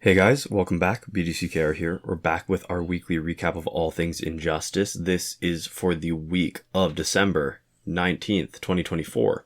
Hey guys, welcome back. BDCKR here. We're back with our weekly recap of all things Injustice. This is for the week of December 19th, 2024.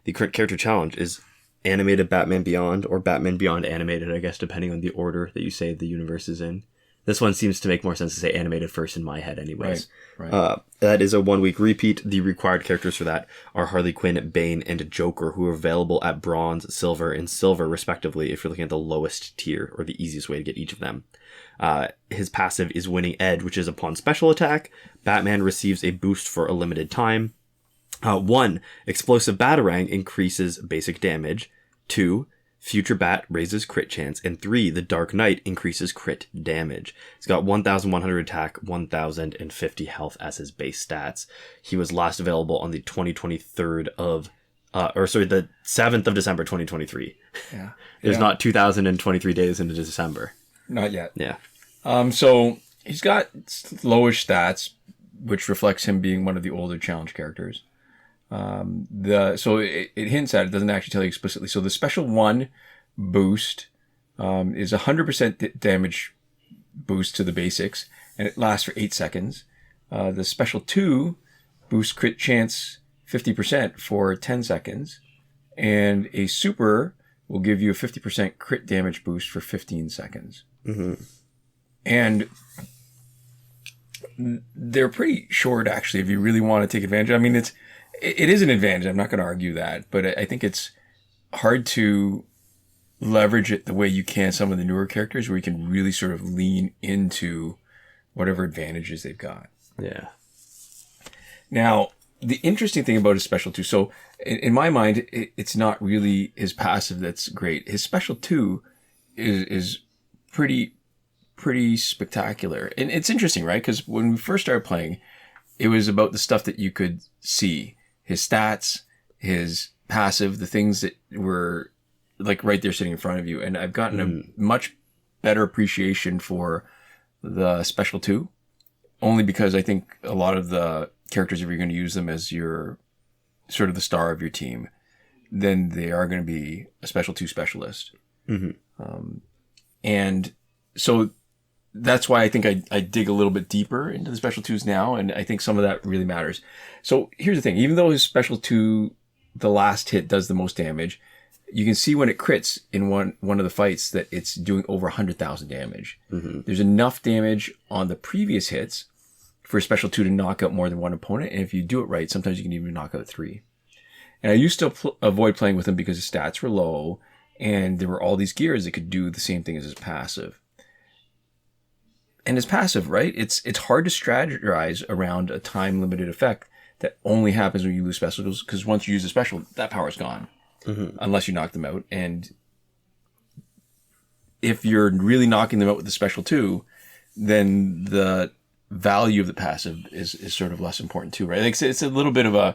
The current character challenge is Animated Batman Beyond, or Batman Beyond Animated, I guess, depending on the order that you say the universe is in. This one seems to make more sense to say animated first in my head anyways. Right. That is a 1 week repeat. The required characters for that are Harley Quinn, Bane, and Joker, who are available at bronze, silver, and silver respectively if you're looking at the lowest tier or the easiest way to get each of them. His passive is Winning Edge, which is upon special attack. Batman receives a boost for a limited time. 1. Explosive Batarang increases basic damage. 2. Future Bat raises crit chance, and 3, the Dark Knight increases crit damage. He's got 1,100 attack, 1,050 health as his base stats. He was last available on the 7th of December, 2023. Yeah. There's not 2,023 days into December. Not yet. Yeah. So he's got lowish stats, which reflects him being one of the older challenge characters. So it hints at it, doesn't actually tell you explicitly. So the special 1 boost is 100% damage boost to the basics, and it lasts for 8 seconds. The special 2 boosts crit chance 50% for 10 seconds, and a super will give you a 50% crit damage boost for 15 seconds. Mm-hmm. And they're pretty short, actually, if you really want to take advantage. I mean, it is an advantage. I'm not going to argue that, but I think it's hard to leverage it the way you can some of the newer characters, where you can really sort of lean into whatever advantages they've got. Yeah. Now, the interesting thing about his special 2, so in my mind, it's not really his passive that's great. His special 2 is pretty spectacular. And it's interesting, right? Because when we first started playing, it was about the stuff that you could see. His stats, his passive, the things that were like right there sitting in front of you. And I've gotten a much better appreciation for the special 2, only because I think a lot of the characters, if you're going to use them as your sort of the star of your team, then they are going to be a special 2 specialist. Mm-hmm. And so that's why I think I dig a little bit deeper into the special 2s now, and I think some of that really matters. So here's the thing. Even though his special 2, the last hit, does the most damage, you can see when it crits in one of the fights that it's doing over 100,000 damage. Mm-hmm. There's enough damage on the previous hits for a special 2 to knock out more than one opponent, and if you do it right, sometimes you can even knock out 3. And I used to avoid playing with him because his stats were low, and there were all these gears that could do the same thing as his passive. And his passive, right? It's hard to strategize around a time-limited effect that only happens when you lose specials, because once you use a special, that power's gone. Mm-hmm. Unless you knock them out. And if you're really knocking them out with the special 2, then the value of the passive is sort of less important too, right? Like, it's a little bit of a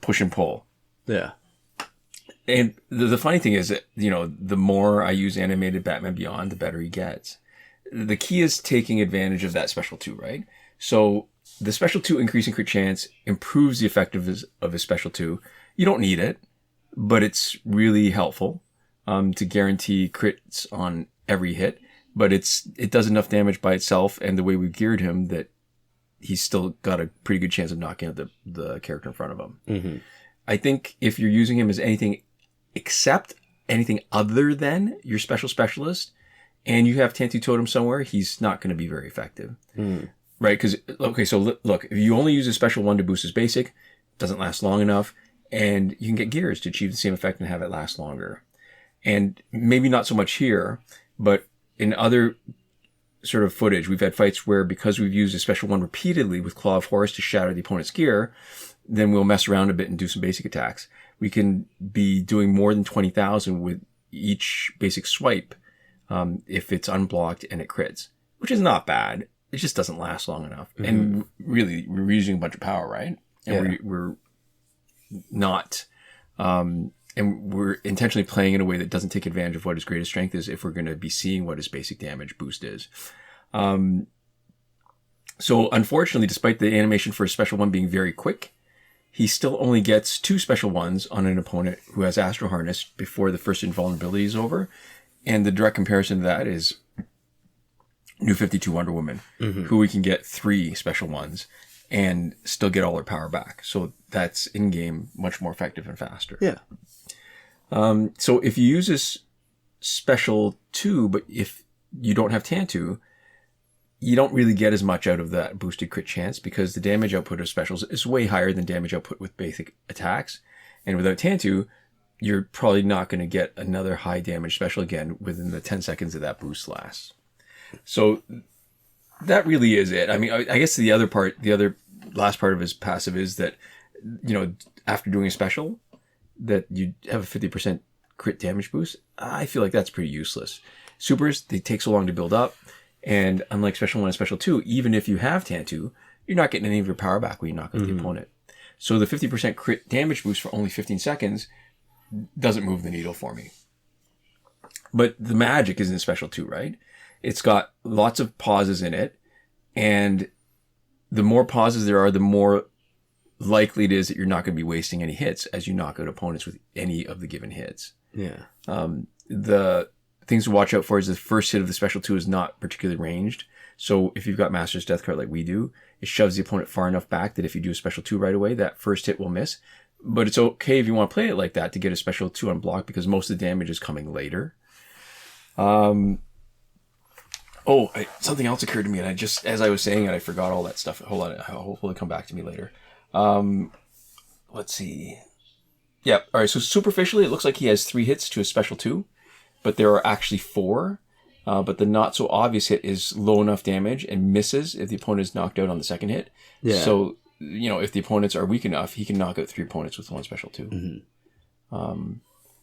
push and pull. Yeah. And the funny thing is that, the more I use Animated Batman Beyond, the better he gets. The key is taking advantage of that special 2, right? So the special 2 increasing crit chance improves the effectiveness of his special 2. You don't need it, but it's really helpful to guarantee crits on every hit. But it does enough damage by itself, and the way we've geared him, that he's still got a pretty good chance of knocking out the character in front of him. Mm-hmm. I think if you're using him as anything other than your specialist, and you have Tantu Totem somewhere, he's not going to be very effective. Mm. Right? Because, so look, if you only use a special 1 to boost his basic, it doesn't last long enough, and you can get gears to achieve the same effect and have it last longer. And maybe not so much here, but in other sort of footage, we've had fights where, because we've used a special 1 repeatedly with Claw of Horus to shatter the opponent's gear, then we'll mess around a bit and do some basic attacks. We can be doing more than 20,000 with each basic swipe, if it's unblocked and it crits, which is not bad. It just doesn't last long enough. Mm-hmm. And really, we're using a bunch of power, right? And yeah. we're not, and we're intentionally playing in a way that doesn't take advantage of what his greatest strength is, if we're going to be seeing what his basic damage boost is. So unfortunately, despite the animation for a special 1 being very quick, he still only gets 2 special 1s on an opponent who has Astro Harness before the first invulnerability is over. And the direct comparison to that is New 52 Wonder Woman, who we can get 3 special ones and still get all her power back. So that's in-game much more effective and faster. Yeah. So if you use this special 2, but if you don't have Tantu, you don't really get as much out of that boosted crit chance because the damage output of specials is way higher than damage output with basic attacks. And without Tantu, you're probably not going to get another high damage special again within the 10 seconds of that boost lasts. So that really is it. I mean, I guess the other last part of his passive is that, after doing a special, that you have a 50% crit damage boost. I feel like that's pretty useless. Supers, they take so long to build up. And unlike Special 1 and Special 2, even if you have Tantu, you're not getting any of your power back when you knock out the opponent. So the 50% crit damage boost for only 15 seconds doesn't move the needle for me. But the magic is in Special 2, right? It's got lots of pauses in it. And the more pauses there are, the more likely it is that you're not going to be wasting any hits as you knock out opponents with any of the given hits. Yeah. The things to watch out for is the first hit of the Special 2 is not particularly ranged. So if you've got Master's Death card like we do, it shoves the opponent far enough back that if you do a Special 2 right away, that first hit will miss. But it's okay if you want to play it like that to get a Special 2 unblocked because most of the damage is coming later. Something else occurred to me, and as I was saying it, I forgot all that stuff. Hold on, hopefully it'll come back to me later. Let's see. Yeah, all right, so superficially, it looks like he has 3 hits to a Special 2, but there are actually 4. But the not so obvious hit is low enough damage and misses if the opponent is knocked out on the second hit. Yeah. So, if the opponents are weak enough, he can knock out 3 opponents with 1 Special 2.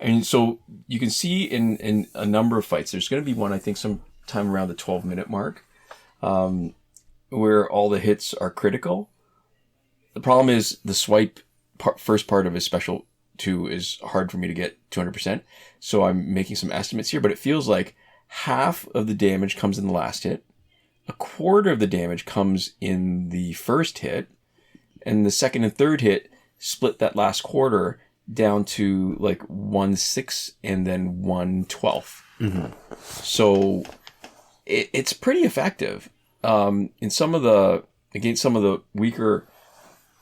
And so you can see in a number of fights, there's going to be one, I think, sometime around the 12-minute mark, where all the hits are critical. The problem is the swipe first part of his Special 2 is hard for me to get 200%. So I'm making some estimates here, but it feels like half of the damage comes in the last hit, a quarter of the damage comes in the first hit, and the second and third hit split that last quarter down to like 1/6 and then 1/12. So it's pretty effective. Against some of the weaker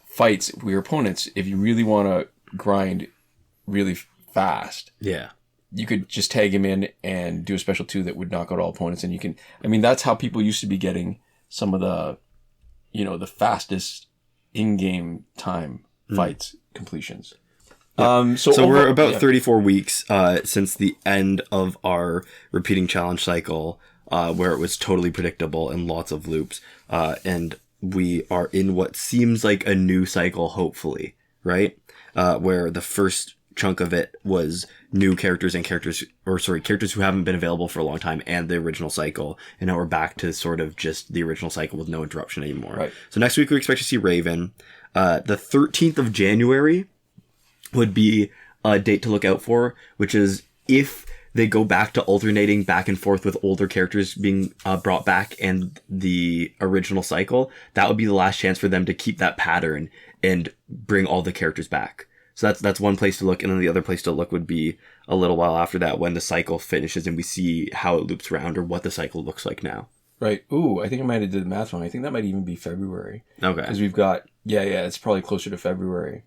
fights with your opponents, if you really want to grind really fast, you could just tag him in and do a Special 2 that would knock out all opponents, and you can. I mean, that's how people used to be getting some of the, the fastest in-game time fights completions. So we're about 34 weeks since the end of our repeating challenge cycle, where it was totally predictable and lots of loops, and we are in what seems like a new cycle, hopefully, right? Where the first chunk of it was new characters characters who haven't been available for a long time and the original cycle, and now we're back to sort of just the original cycle with no interruption anymore. Right. So next week we expect to see Raven. The 13th of January would be a date to look out for, which is if they go back to alternating back and forth with older characters being brought back and the original cycle, that would be the last chance for them to keep that pattern and bring all the characters back. So that's one place to look, and then the other place to look would be a little while after that when the cycle finishes and we see how it loops around or what the cycle looks like now. Right. Ooh, I think I might have did the math wrong. I think that might even be February. Okay. Because we've got, it's probably closer to February.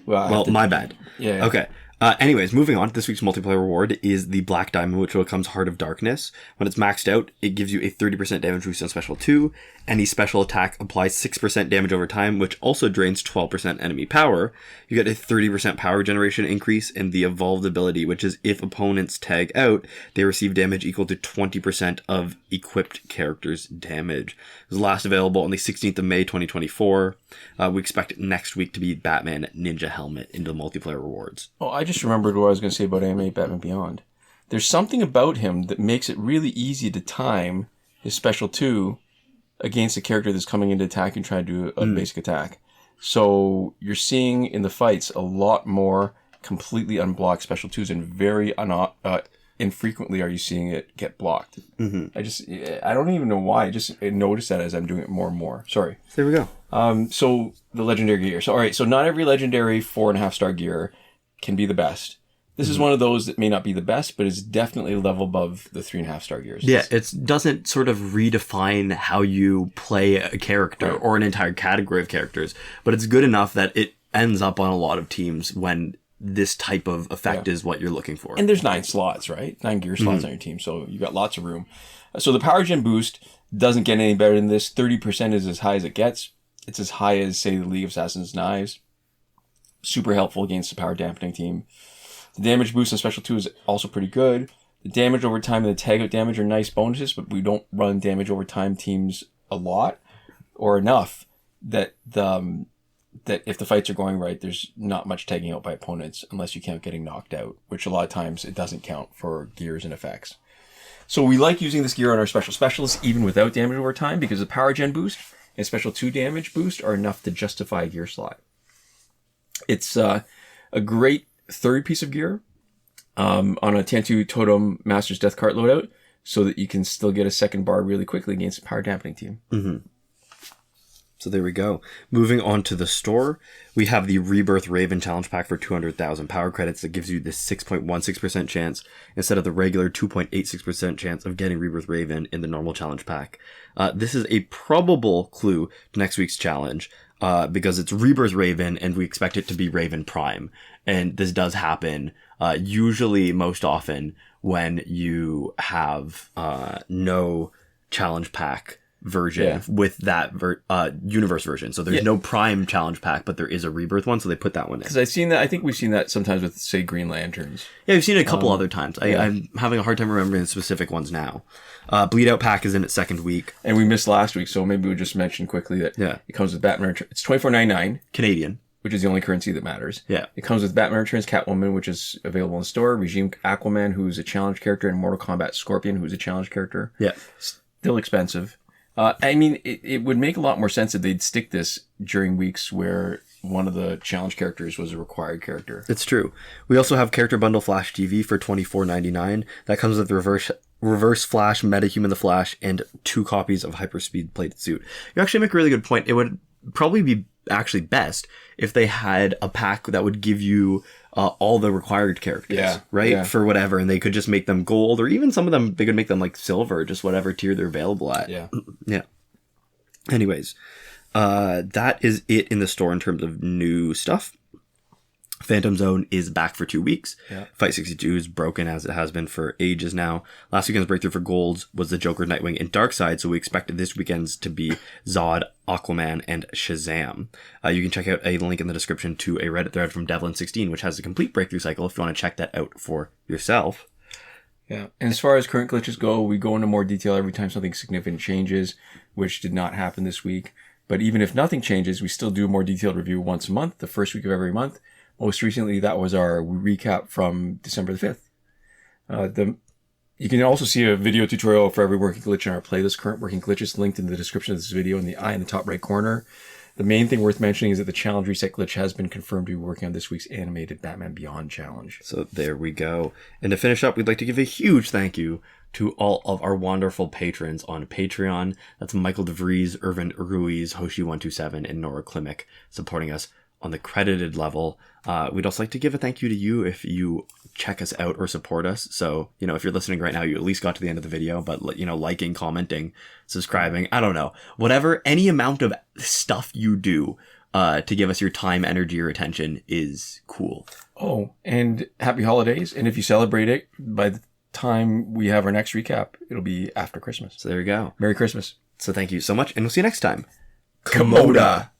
Well, my bad. Yeah. Okay. Anyways, moving on. This week's multiplayer reward is the Black Diamond, which becomes Heart of Darkness. When it's maxed out, it gives you a 30% damage boost on Special 2. Any special attack applies 6% damage over time, which also drains 12% enemy power. You get a 30% power generation increase in the evolved ability, which is if opponents tag out, they receive damage equal to 20% of equipped characters' damage. It was last available on the 16th of May, 2024. We expect next week to be Batman Ninja Helmet into the multiplayer rewards. Oh, I just remembered what I was going to say about Anime Batman Beyond. There's something about him that makes it really easy to time his Special 2 against a character that's coming into attack and trying to do a basic attack. So you're seeing in the fights a lot more completely unblocked Special 2s, and very infrequently are you seeing it get blocked. I don't even know why. I just noticed that as I'm doing it more and more. Sorry. There we go. So the legendary gear. So, all right. So not every legendary 4.5-star gear can be the best. This is one of those that may not be the best, but is definitely a level above the 3.5-star gears. Yeah, it doesn't sort of redefine how you play a character or an entire category of characters, but it's good enough that it ends up on a lot of teams when this type of effect is what you're looking for. And there's 9 slots, right? 9 gear slots on your team, so you got lots of room. So the power gen boost doesn't get any better than this. 30% is as high as it gets. It's as high as, say, the League of Assassins Knives. Super helpful against the power dampening team. The damage boost on Special 2 is also pretty good. The damage over time and the tag out damage are nice bonuses, but we don't run damage over time teams a lot or enough that that if the fights are going right, there's not much tagging out by opponents unless you count getting knocked out, which a lot of times it doesn't count for gears and effects. So we like using this gear on our specialists even without damage over time because the power gen boost and Special 2 damage boost are enough to justify a gear slot. It's a great third piece of gear on a Tantu Totem Master's Death Cart loadout so that you can still get a second bar really quickly against a power dampening team. Mm-hmm. So there we go. Moving on to the store, we have the Rebirth Raven Challenge Pack for 200,000 power credits that gives you this 6.16% chance instead of the regular 2.86% chance of getting Rebirth Raven in the normal challenge pack. This is a probable clue to next week's challenge because it's Rebirth Raven and we expect it to be Raven Prime. And this does happen usually most often when you have no challenge pack version with that universe version. So there's no Prime challenge pack, but there is a Rebirth one, so they put that one in. Because I've seen that. I think we've seen that sometimes with, say, Green Lanterns. Yeah, we've seen it a couple other times. I'm having a hard time remembering the specific ones now. Bleed Out pack is in its second week. And we missed last week, so maybe we'll just mention quickly that it comes with Batman Returns. It's $24.99 Canadian. Which is the only currency that matters. Yeah. It comes with Batman Returns Catwoman, which is available in store. Regime Aquaman, who's a challenge character, and Mortal Kombat Scorpion, who's a challenge character. Yeah. Still expensive. I mean, it would make a lot more sense if they'd stick this during weeks where one of the challenge characters was a required character. It's true. We also have Character Bundle Flash TV for $24.99. That comes with Reverse Flash, Metahuman the Flash, and 2 copies of Hyperspeed Plated Suit. You actually make a really good point. It would probably be actually best if they had a pack that would give you all the required characters, right? For whatever, and they could just make them gold, or even some of them, they could make them like silver, just whatever tier they're available at. Yeah. Anyways, that is it in the store in terms of new stuff. Phantom Zone is back for 2 weeks. Fight 62 is broken as it has been for ages now. Last weekend's breakthrough for golds was the Joker, Nightwing, and Darkseid, so we expected this weekend's to be Zod, Aquaman, and Shazam. You can check out a link in the description to a Reddit thread from Devlin16, which has a complete breakthrough cycle if you want to check that out for yourself. Yeah, and as far as current glitches go, we go into more detail every time something significant changes, which did not happen this week. But even if nothing changes, we still do a more detailed review once a month, the first week of every month. Most recently, that was our recap from December the 5th. You can also see a video tutorial for every working glitch in our playlist. Current working glitches linked in the description of this video in the eye in the top right corner. The main thing worth mentioning is that the challenge reset glitch has been confirmed to be working on this week's animated Batman Beyond challenge. So there we go. And to finish up, we'd like to give a huge thank you to all of our wonderful patrons on Patreon. That's Michael Devries, Irvin, Ruiz, Hoshi127, and Nora Klimek supporting us on the credited level. We'd also like to give a thank you to you if you check us out or support us. So, if you're listening right now, you at least got to the end of the video, but, liking, commenting, subscribing, I don't know, whatever, any amount of stuff you do to give us your time, energy, or attention is cool. Oh, and happy holidays. And if you celebrate it, by the time we have our next recap, it'll be after Christmas. So there you go. Merry Christmas. So thank you so much, and we'll see you next time. Komoda.